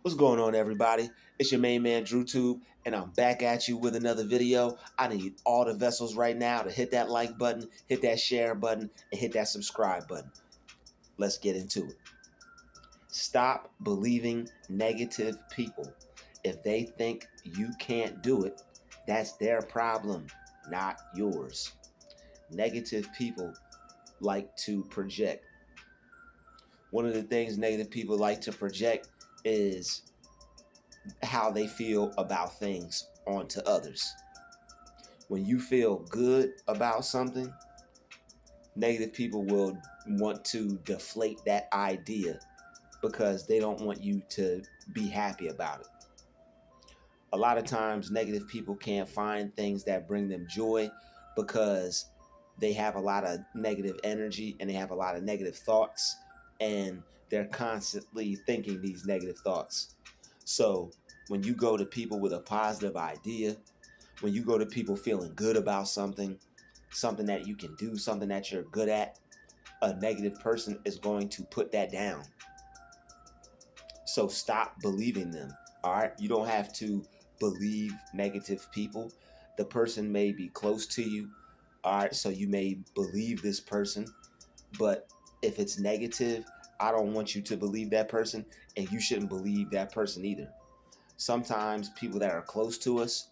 What's going on, everybody? It's your main man, Druuill, and I'm back at you with another video. I need all the vessels right now to hit that like button, hit that share button, and hit that subscribe button. Let's get into it. Stop believing negative people. If they think you can't do it, that's their problem, not yours. Negative people like to project. One of the things negative people like to project is how they feel about things onto others. When you feel good about something, negative people will want to deflate that idea because they don't want you to be happy about it. A lot of times, negative people can't find things that bring them joy because they have a lot of negative energy and they have a lot of negative thoughts, and they're constantly thinking these negative thoughts. So when you go to people with a positive idea, when you go to people feeling good about something that you can do, something that you're good at, a negative person is going to put that down. So stop believing them. All right. You don't have to believe negative people. The person may be close to you. All right. So you may believe this person. But if it's negative, I don't want you to believe that person. And you shouldn't believe that person either. Sometimes people that are close to us,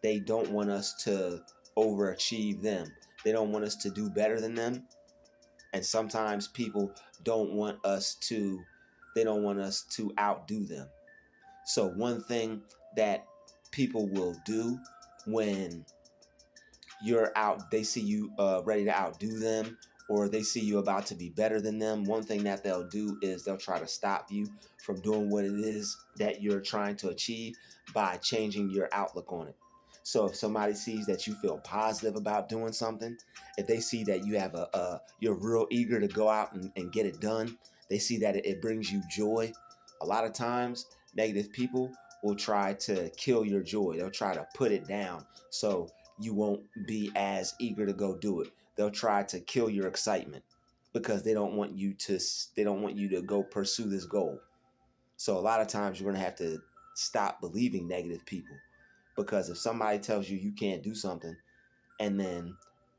they don't want us to overachieve them. They don't want us to do better than them. And sometimes people don't want us to, they don't want us to outdo them. So one thing that people will do when you're out, they see you ready to outdo them, or they see you about to be better than them. One thing that they'll do is they'll try to stop you from doing what it is that you're trying to achieve by changing your outlook on it. So if somebody sees that you feel positive about doing something, if they see that you have you're real eager to go out and get it done, they see that it brings you joy. A lot of times, negative people will try to kill your joy. They'll try to put it down so you won't be as eager to go do it. They'll try to kill your excitement because they don't want you to go pursue this goal. So a lot of times you're going to have to stop believing negative people, because if somebody tells you you can't do something, and then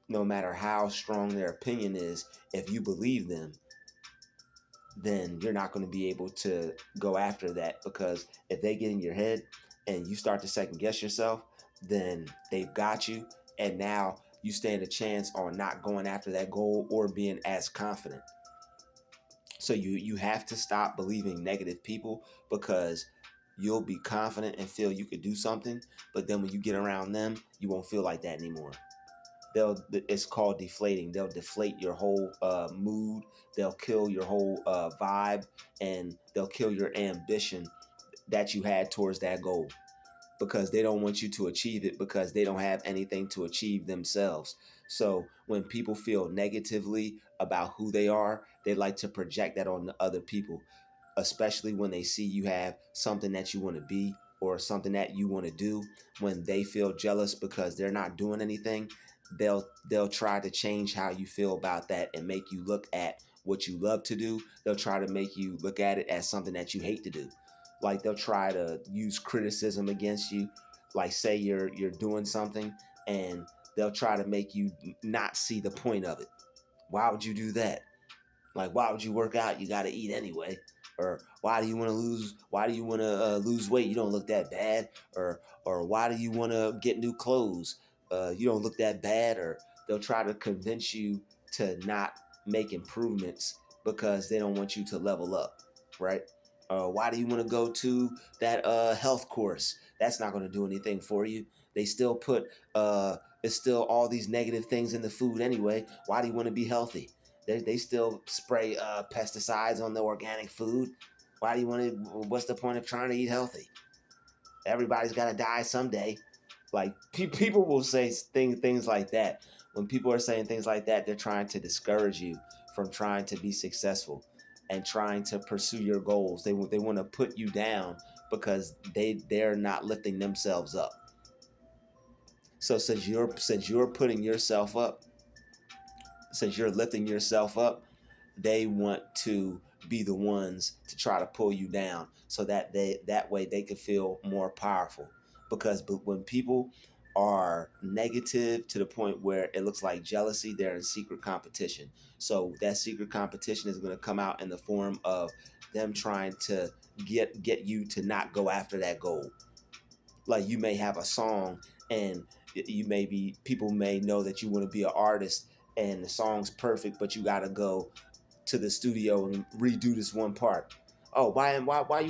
no matter how strong their opinion is, if you believe them, then you're not going to be able to go after that, because if they get in your head and you start to second guess yourself, then they've got you, and now you stand a chance on not going after that goal or being as confident. So you have to stop believing negative people, because you'll be confident and feel you could do something, but then when you get around them, you won't feel like that anymore. It's called deflating. They'll deflate your whole mood. They'll kill your whole vibe, and they'll kill your ambition that you had towards that goal, because they don't want you to achieve it, because they don't have anything to achieve themselves. So when people feel negatively about who they are, they like to project that on the other people, especially when they see you have something that you want to be or something that you want to do. When they feel jealous because they're not doing anything, they'll try to change how you feel about that and make you look at what you love to do. They'll try to make you look at it as something that you hate to do. Like they'll try to use criticism against you. Like say you're doing something, and they'll try to make you not see the point of it. Why would you do that? Like, why would you work out? You got to eat anyway. Or why do you want to lose? Why do you want to lose weight? You don't look that bad. Or why do you want to get new clothes? You don't look that bad. Or they'll try to convince you to not make improvements because they don't want you to level up, right? Why do you want to go to that health course? That's not going to do anything for you. They still put it's still all these negative things in the food anyway. Why do you want to be healthy? They still spray pesticides on the organic food. Why do you want to? What's the point of trying to eat healthy? Everybody's got to die someday. Like people will say things like that. When people are saying things like that, they're trying to discourage you from trying to be successful and trying to pursue your goals. They want to put you down because they're not lifting themselves up. So since you're putting yourself up, since you're lifting yourself up, they want to be the ones to try to pull you down, so that that way they could feel more powerful. Because when people are negative to the point where it looks like jealousy, they're in secret competition. So that secret competition is going to come out in the form of them trying to get you to not go after that goal. Like, you may have a song, and you may be people may know that you want to be an artist, and the song's perfect, but you got to go to the studio and redo this one part. Oh, why you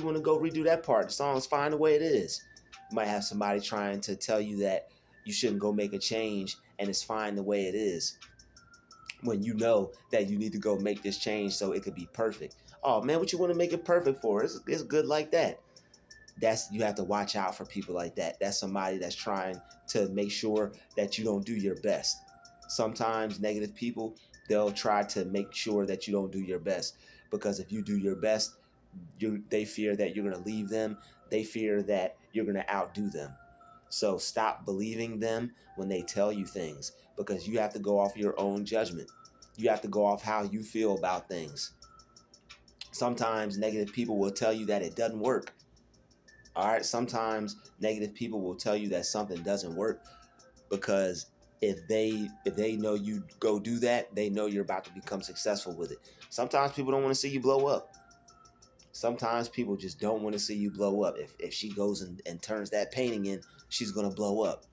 want to go redo that part? The song's fine the way it is. You might have somebody trying to tell you that you shouldn't go make a change and it's fine the way it is, when you know that you need to go make this change so it could be perfect. Oh man, what you want to make it perfect for? It's good like that. You have to watch out for people like that. That's somebody that's trying to make sure that you don't do your best. Sometimes negative people, they'll try to make sure that you don't do your best, because if you do your best, they fear that you're going to leave them. They fear that you're going to outdo them. So stop believing them when they tell you things, because you have to go off your own judgment. You have to go off how you feel about things. Sometimes negative people will tell you that it doesn't work. All right, sometimes negative people will tell you that something doesn't work, because if they know you go do that, they know you're about to become successful with it. Sometimes people don't want to see you blow up. Sometimes people just don't want to see you blow up. If she goes and turns that painting in, she's going to blow up.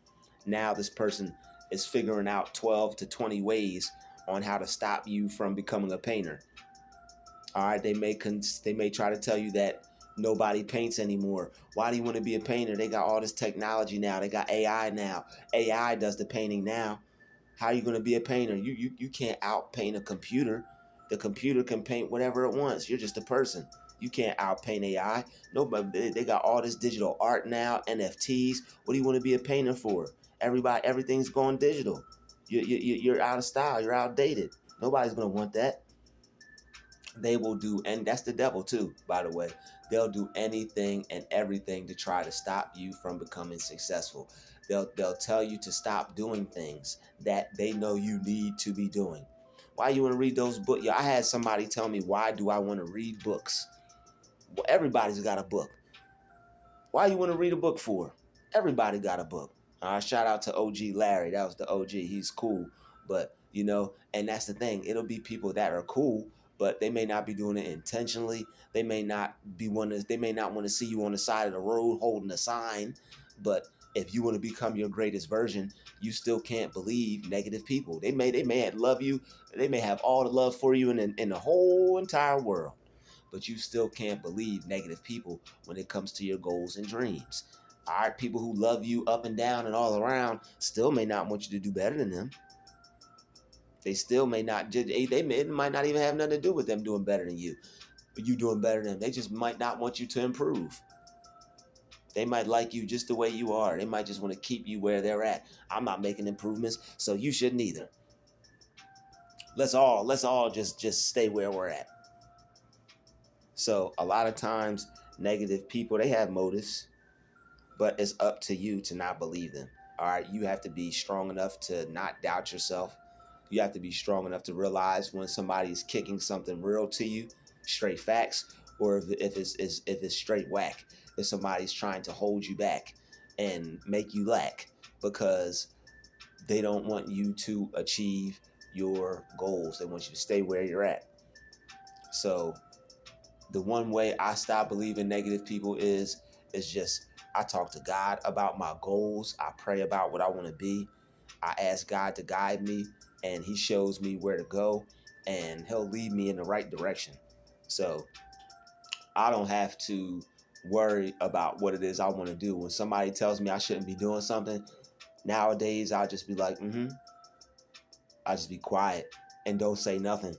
Now this person is figuring out 12 to 20 ways on how to stop you from becoming a painter. All right, they may try to tell you that nobody paints anymore. Why do you want to be a painter? They got all this technology now. They got AI now. AI does the painting now. How are you going to be a painter? You can't outpaint a computer. The computer can paint whatever it wants. You're just a person. You can't outpaint AI. Nobody. They got all this digital art now, NFTs. What do you want to be a painter for? Everything's going digital. You're out of style. You're outdated. Nobody's going to want that. They will do, and that's the devil too, by the way. They'll do anything and everything to try to stop you from becoming successful. They'll tell you to stop doing things that they know you need to be doing. Why you want to read those books? Yeah, I had somebody tell me, why do I want to read books? Well, everybody's got a book. Why you want to read a book for? Everybody got a book. Shout out to OG Larry. That was the OG. He's cool. But, and that's the thing. It'll be people that are cool, but they may not be doing it intentionally. They may not want to see you on the side of the road holding a sign. But if you want to become your greatest version, you still can't believe negative people. They may love you. They may have all the love for you in the whole entire world, but you still can't believe negative people when it comes to your goals and dreams. All right, people who love you up and down and all around still may not want you to do better than them. They still may not. It might not even have nothing to do with them doing better than you, but you doing better than them. They just might not want you to improve. They might like you just the way you are. They might just want to keep you where they're at. I'm not making improvements, so you shouldn't either. Let's all just stay where we're at. So a lot of times, negative people, they have motives, but it's up to you to not believe them. All right, you have to be strong enough to not doubt yourself. You have to be strong enough to realize when somebody is kicking something real to you, straight facts, or if it's straight whack. If somebody's trying to hold you back and make you lack because they don't want you to achieve your goals. They want you to stay where you're at. So the one way I stop believing negative people is just I talk to God about my goals. I pray about what I want to be. I ask God to guide me, and He shows me where to go, and He'll lead me in the right direction. So I don't have to worry about what it is I want to do. When somebody tells me I shouldn't be doing something, nowadays I'll just be like, I'll just be quiet and don't say nothing.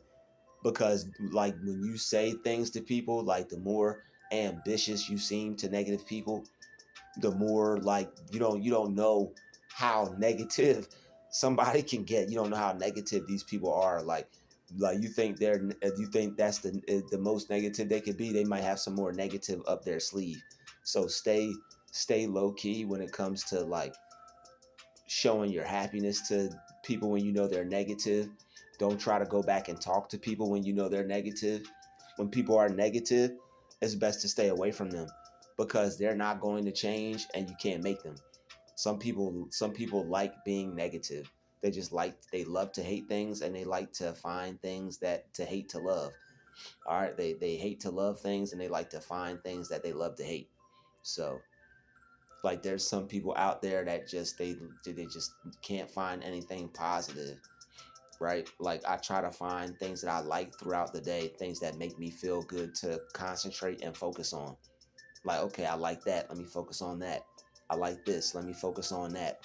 Because like when you say things to people, like the more ambitious you seem to negative people, the more like you don't know how negative somebody can get. You don't know how negative these people are. Like you think if you think that's the most negative they could be, they might have some more negative up their sleeve. So stay low key when it comes to like showing your happiness to people when you know they're negative. Don't try to go back and talk to people when you know they're negative. When people are negative, it's best to stay away from them because they're not going to change and you can't make them. Some people like being negative. They love to hate things and they like to find things that to hate to love. All right, they hate to love things and they like to find things that they love to hate. So like there's some people out there that they just can't find anything positive, right? Like I try to find things that I like throughout the day, things that make me feel good to concentrate and focus on. Like, okay, I like that. Let me focus on that. I like this. Let me focus on that.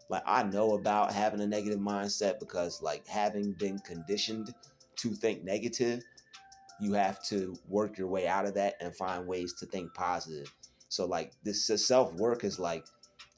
Like I know about having a negative mindset because like having been conditioned to think negative, you have to work your way out of that and find ways to think positive. So like this self work is like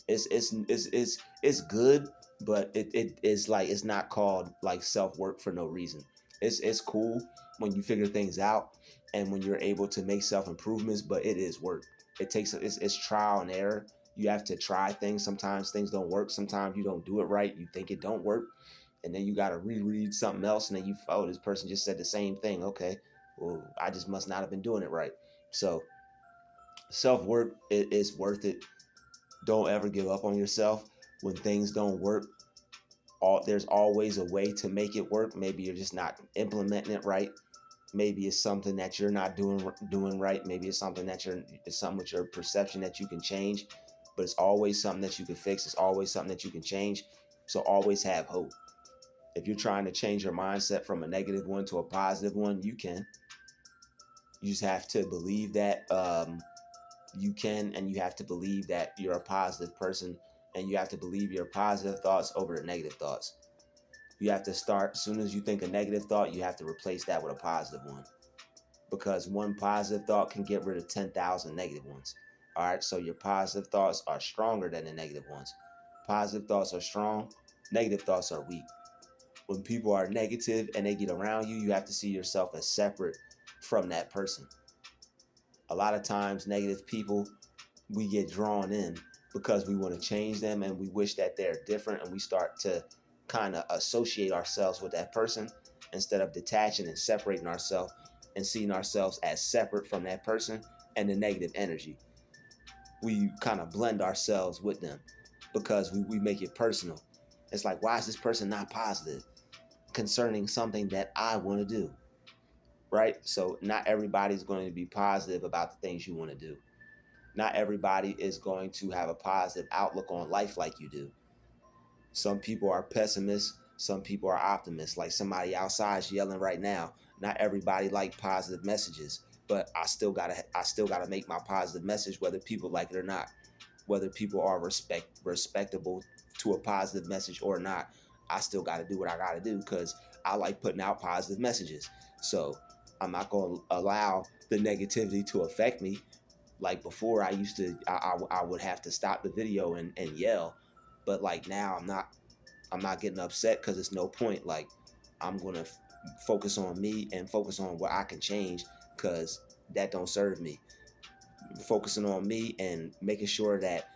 it's good, but it is like it's not called like self work for no reason. It's cool when you figure things out and when you're able to make self improvements, but it is work. It's trial and error. You have to try things. Sometimes things don't work. Sometimes you don't do it right. You think it don't work, and then you got to reread something else, and then this person just said the same thing. Okay, well I just must not have been doing it right. So self work is worth it. Don't ever give up on yourself when things don't work. There's always a way to make it work. Maybe you're just not implementing it right. Maybe it's something that you're not doing right. Maybe it's something it's something with your perception that you can change. But it's always something that you can fix. It's always something that you can change. So always have hope. If you're trying to change your mindset from a negative one to a positive one, you can. You just have to believe that you can, and you have to believe that you're a positive person, and you have to believe your positive thoughts over the negative thoughts. You have to start, as soon as you think a negative thought, you have to replace that with a positive one, because one positive thought can get rid of 10,000 negative ones. All right, so your positive thoughts are stronger than the negative ones. Positive thoughts are strong, negative thoughts are weak. When people are negative and they get around you, you have to see yourself as separate from that person. A lot of times negative people, we get drawn in because we want to change them and we wish that they're different, and we start to kind of associate ourselves with that person instead of detaching and separating ourselves and seeing ourselves as separate from that person and the negative energy. We kind of blend ourselves with them because we make it personal. It's like, why is this person not positive concerning something that I want to do? Right? So not everybody's going to be positive about the things you want to do. Not everybody is going to have a positive outlook on life like you do. Some people are pessimists, some people are optimists. Like somebody outside yelling right now. Not everybody like positive messages, but I still gotta make my positive message whether people like it or not. Whether people are respectable to a positive message or not, I still gotta do what I gotta do because I like putting out positive messages. So I'm not gonna allow the negativity to affect me. Like before, I used to I would have to stop the video and yell, but like now I'm not getting upset because it's no point. Like I'm gonna focus on me and focus on what I can change because that don't serve me. Focusing on me and making sure that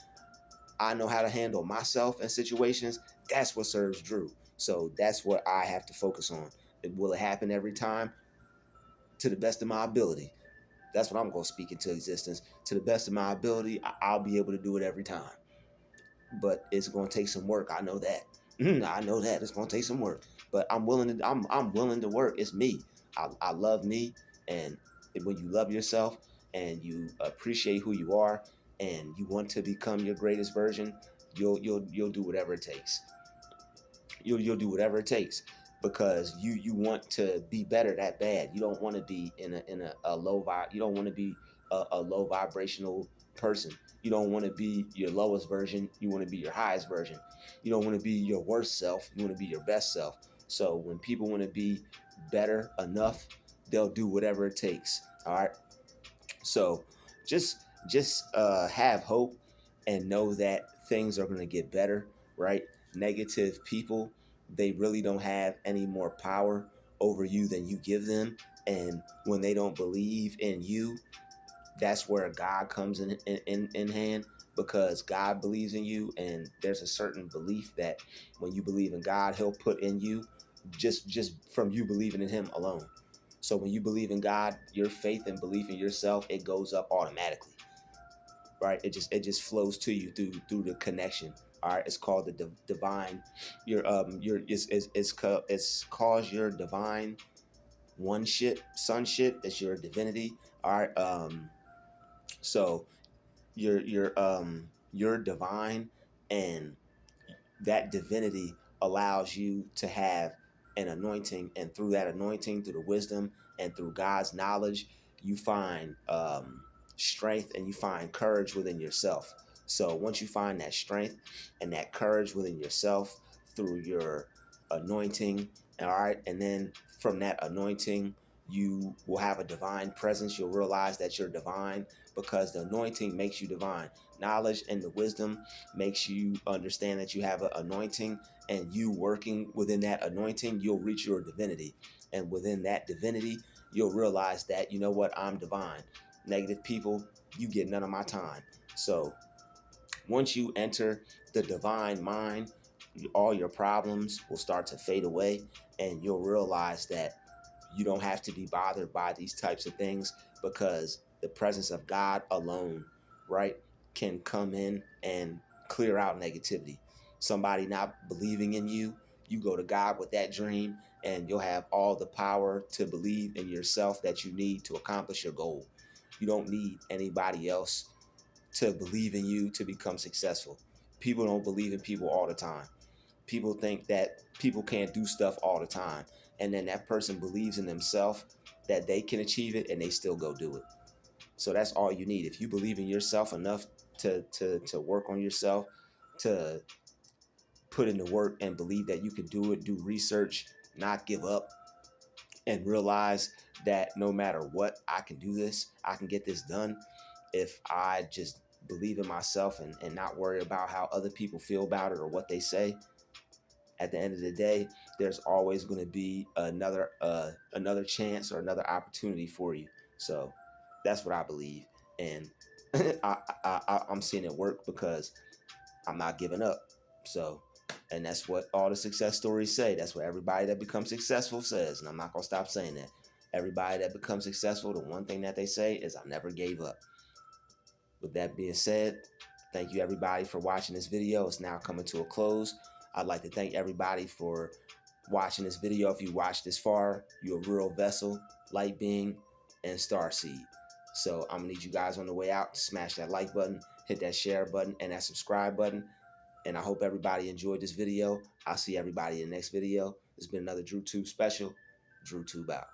I know how to handle myself in situations, that's what serves Drew. So that's what I have to focus on. Will it happen every time? To the best of my ability. That's what I'm going to speak into existence. To the best of my ability, I'll be able to do it every time. But it's going to take some work. I know that. I know that it's going to take some work. But I'm willing to work. It's me. I love me, and when you love yourself and you appreciate who you are and you want to become your greatest version, you'll do whatever it takes. You'll do whatever it takes because you want to be better that bad. You don't want to be in a low vibe. You don't want to be a low vibrational person. You don't want to be your lowest version. You want to be your highest version. You don't want to be your worst self. You want to be your best self. So when people want to be better enough, they'll do whatever it takes. All right. So just have hope and know that things are going to get better, right? Negative people, they really don't have any more power over you than you give them. And when they don't believe in you, that's where God comes in hand, because God believes in you, and there's a certain belief that when you believe in God, he'll put in you just from you believing in him alone. So when you believe in God, your faith and belief in yourself, it goes up automatically, right? It just flows to you through the connection. All right, it's called the divine. Your it's called your divine one ship, sonship. It's your divinity. All right, so you're divine, and that divinity allows you to have an anointing, and through that anointing, through the wisdom and through God's knowledge, you find strength and you find courage within yourself. So once you find that strength and that courage within yourself through your anointing, all right, and then from that anointing, you will have a divine presence. You'll realize that you're divine because the anointing makes you divine. Knowledge and the wisdom makes you understand that you have an anointing, and you working within that anointing, you'll reach your divinity. And within that divinity, you'll realize that, you know what, I'm divine. Negative people, you get none of my time. So once you enter the divine mind, all your problems will start to fade away, and you'll realize that you don't have to be bothered by these types of things, because the presence of God alone, right, can come in and clear out negativity. Somebody not believing in you, you go to God with that dream, and you'll have all the power to believe in yourself that you need to accomplish your goal. You don't need anybody else to believe in you to become successful. People don't believe in people all the time. People think that people can't do stuff all the time, and then that person believes in themselves that they can achieve it, and they still go do it. So that's all you need. If you believe in yourself enough to work on yourself, to put in the work and believe that you can do it, do research, not give up, and realize that no matter what, I can do this, I can get this done if I just believe in myself, and not worry about how other people feel about it or what they say. At the end of the day, there's always going to be another chance or another opportunity for you. So that's what I believe, and I'm seeing it work because I'm not giving up. So, and that's what all the success stories say. That's what everybody that becomes successful says, and I'm not gonna stop saying that. Everybody that becomes successful, the one thing that they say is, I never gave up. With that being said, thank you everybody for watching this video. It's now coming to a close. I'd like to thank everybody for watching this video. If you watched this far, you're a real vessel, light being, and star seed. So I'm gonna need you guys on the way out to smash that like button, hit that share button, and that subscribe button. And I hope everybody enjoyed this video. I'll see everybody in the next video. It's been another DruuTube special. DruuTube out.